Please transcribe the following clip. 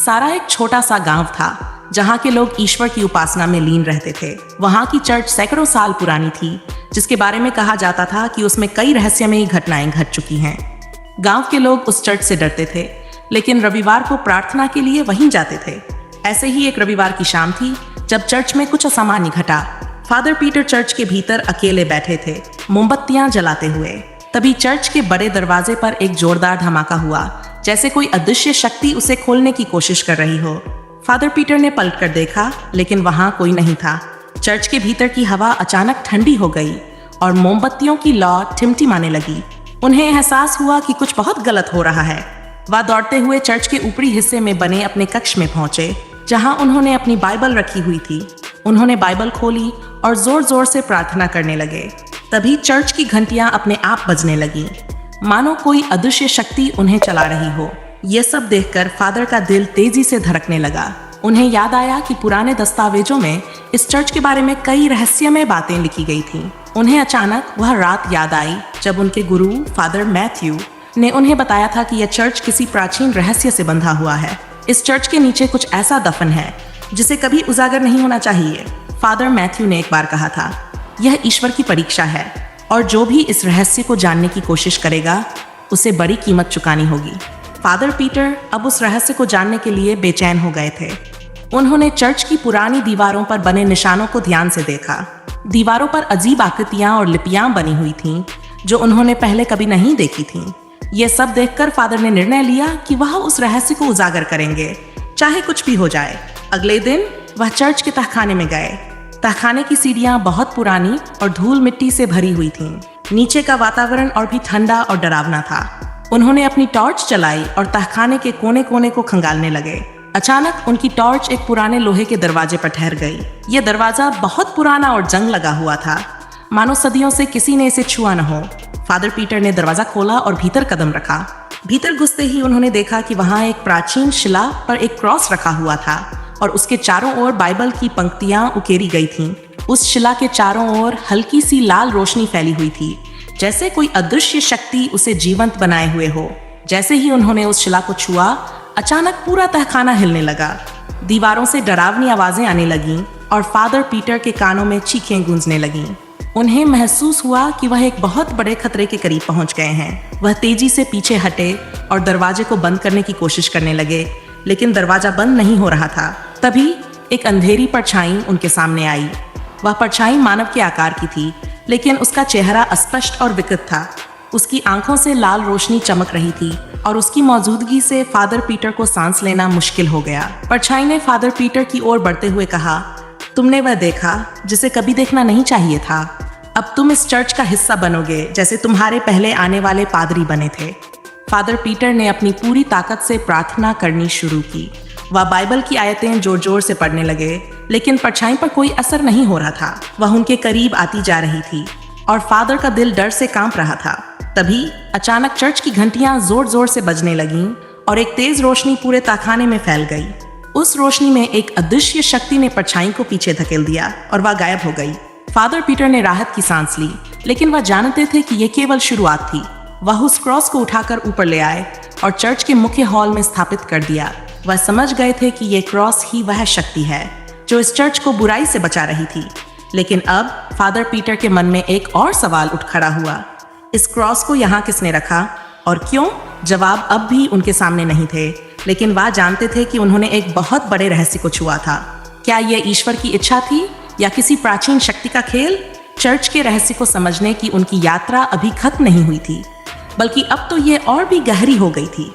सारा एक छोटा सा गांव था जहां के लोग ईश्वर की उपासना में लीन रहते थे। वहां की चर्च सैकड़ों साल पुरानी थी, जिसके बारे में कहा जाता था कि उसमें कई रहस्यमयी घटनाएं घट चुकी हैं। गांव के लोग उस चर्च से डरते थे, लेकिन रविवार को प्रार्थना के लिए वहीं जाते थे। ऐसे ही एक रविवार की शाम थी जब चर्च में कुछ असामान्य घटा। फादर पीटर चर्च के भीतर अकेले बैठे थे, मोमबत्तियां जलाते हुए। तभी चर्च के बड़े दरवाजे पर एक जोरदार धमाका हुआ, जैसे कोई अदृश्य शक्ति उसे खोलने की कोशिश कर रही हो। फादर पीटर ने पलटकर देखा, लेकिन वहां कोई नहीं था। चर्च के भीतर की हवा अचानक ठंडी हो गई और मोमबत्तियों की लौ टिमटिमाने लगी। उन्हें एहसास हुआ कि कुछ बहुत गलत हो रहा है। वह दौड़ते हुए चर्च के ऊपरी हिस्से में बने अपने कक्ष में पहुंचे, जहां उन्होंने अपनी बाइबल रखी हुई थी। उन्होंने बाइबल खोली और जोर जोर से प्रार्थना करने लगे। तभी चर्च की घंटियां अपने आप बजने लगी, मानो कोई अदृश्य शक्ति उन्हें चला रही हो। ये सब देखकर फादर का दिल तेजी से धड़कने लगा। उन्हें याद आया कि पुराने दस्तावेजों में इस चर्च के बारे में कई रहस्यमय बातें लिखी गई थीं। उन्हें अचानक वह रात याद आई जब उनके गुरु फादर मैथ्यू ने उन्हें बताया था कि यह चर्च किसी प्राचीन रहस्य से बंधा हुआ है। इस चर्च के नीचे कुछ ऐसा दफन है जिसे कभी उजागर नहीं होना चाहिए। फादर मैथ्यू ने एक बार कहा था, यह ईश्वर की परीक्षा है और जो भी इस रहस्य को जानने की कोशिश करेगा उसे बड़ी कीमत चुकानी होगी। फादर पीटर अब उस रहस्य को जानने के लिए बेचैन हो गए थे। उन्होंने चर्च की पुरानी दीवारों पर बने निशानों को ध्यान से देखा। दीवारों पर अजीब आकृतियां और लिपियां बनी हुई थीं, जो उन्होंने पहले कभी नहीं देखी थीं। ये सब देखकर फादर ने निर्णय लिया कि वह उस रहस्य को उजागर करेंगे, चाहे कुछ भी हो जाए। अगले दिन वह चर्च के तहखाने में गए। तहखाने की सीढ़ियां बहुत पुरानी और धूल मिट्टी से भरी हुई थीं। नीचे का वातावरण और भी ठंडा और डरावना था। उन्होंने अपनी टॉर्च चलाई और तहखाने के कोने कोने को खंगालने लगे। अचानक उनकी टॉर्च एक पुराने लोहे के दरवाजे पर ठहर गई। यह दरवाजा बहुत पुराना और जंग लगा हुआ था, मानो सदियों से किसी ने इसे छुआ न हो। फादर पीटर ने दरवाजा खोला और भीतर कदम रखा। भीतर घुसते ही उन्होंने देखा कि वहां एक प्राचीन शिला पर एक क्रॉस रखा हुआ था और उसके चारों ओर बाइबल की पंक्तियां उकेरी गई थीं। उस शिला के चारों ओर हल्की सी लाल रोशनी फैली हुई थी, जैसे कोई अदृश्य शक्ति उसे जीवंत बनाए हुए हो। जैसे ही उन्होंने उस शिला को छुआ, अचानक पूरा तहखाना हिलने लगा। दीवारों से डरावनी आवाजें आने लगीं और फादर पीटर के कानों में चीखें गूंजने लगीं। उन्हें महसूस हुआ कि वह एक बहुत बड़े खतरे के करीब पहुंच गए हैं। वह तेजी से पीछे हटे और दरवाजे को बंद करने की कोशिश करने लगे, लेकिन दरवाजा बंद नहीं हो रहा था। तभी एक अंधेरी परछाई उनके सामने आई। वह परछाई मानव के आकार की थी, लेकिन उसका चेहरा अस्पष्ट और विकृत था। उसकी आंखों से लाल रोशनी चमक रही थी और उसकी मौजूदगी से फादर पीटर को सांस लेना मुश्किल हो गया। परछाई ने फादर पीटर की ओर बढ़ते हुए कहा, तुमने वह देखा जिसे कभी देखना नहीं चाहिए था। अब तुम इस चर्च का हिस्सा बनोगे, जैसे तुम्हारे पहले आने वाले पादरी बने थे। फादर पीटर ने अपनी पूरी ताकत से प्रार्थना करनी शुरू की। वह बाइबल की आयतें जोर जोर से पढ़ने लगे, लेकिन परछाई पर कोई असर नहीं हो रहा था। वह उनके करीब आती जा रही थी और फादर का दिल डर से कांप रहा था। तभी अचानक चर्च की घंटियां जोर जोर से बजने लगीं और एक तेज रोशनी पूरे तहखाने में फैल गई। उस रोशनी में एक अदृश्य शक्ति ने परछाई को पीछे धकेल दिया और वह गायब हो गई। फादर पीटर ने राहत की सांस ली, लेकिन वह जानते थे कि यह केवल शुरुआत थी। वह उस क्रॉस को उठाकर ऊपर ले आए और चर्च के मुख्य हॉल में स्थापित कर दिया। वह समझ गए थे कि यह क्रॉस ही वह शक्ति है जो इस चर्च को बुराई से बचा रही थी। लेकिन अब फादर पीटर के मन में एक और सवाल उठ खड़ा हुआ, इस क्रॉस को यहाँ किसने रखा और क्यों? जवाब अब भी उनके सामने नहीं थे, लेकिन वह जानते थे कि उन्होंने एक बहुत बड़े रहस्य को छुआ था। क्या यह ईश्वर की इच्छा थी या किसी प्राचीन शक्ति का खेल? चर्च के रहस्य को समझने की उनकी यात्रा अभी खत्म नहीं हुई थी, बल्कि अब तो ये और भी गहरी हो गई थी।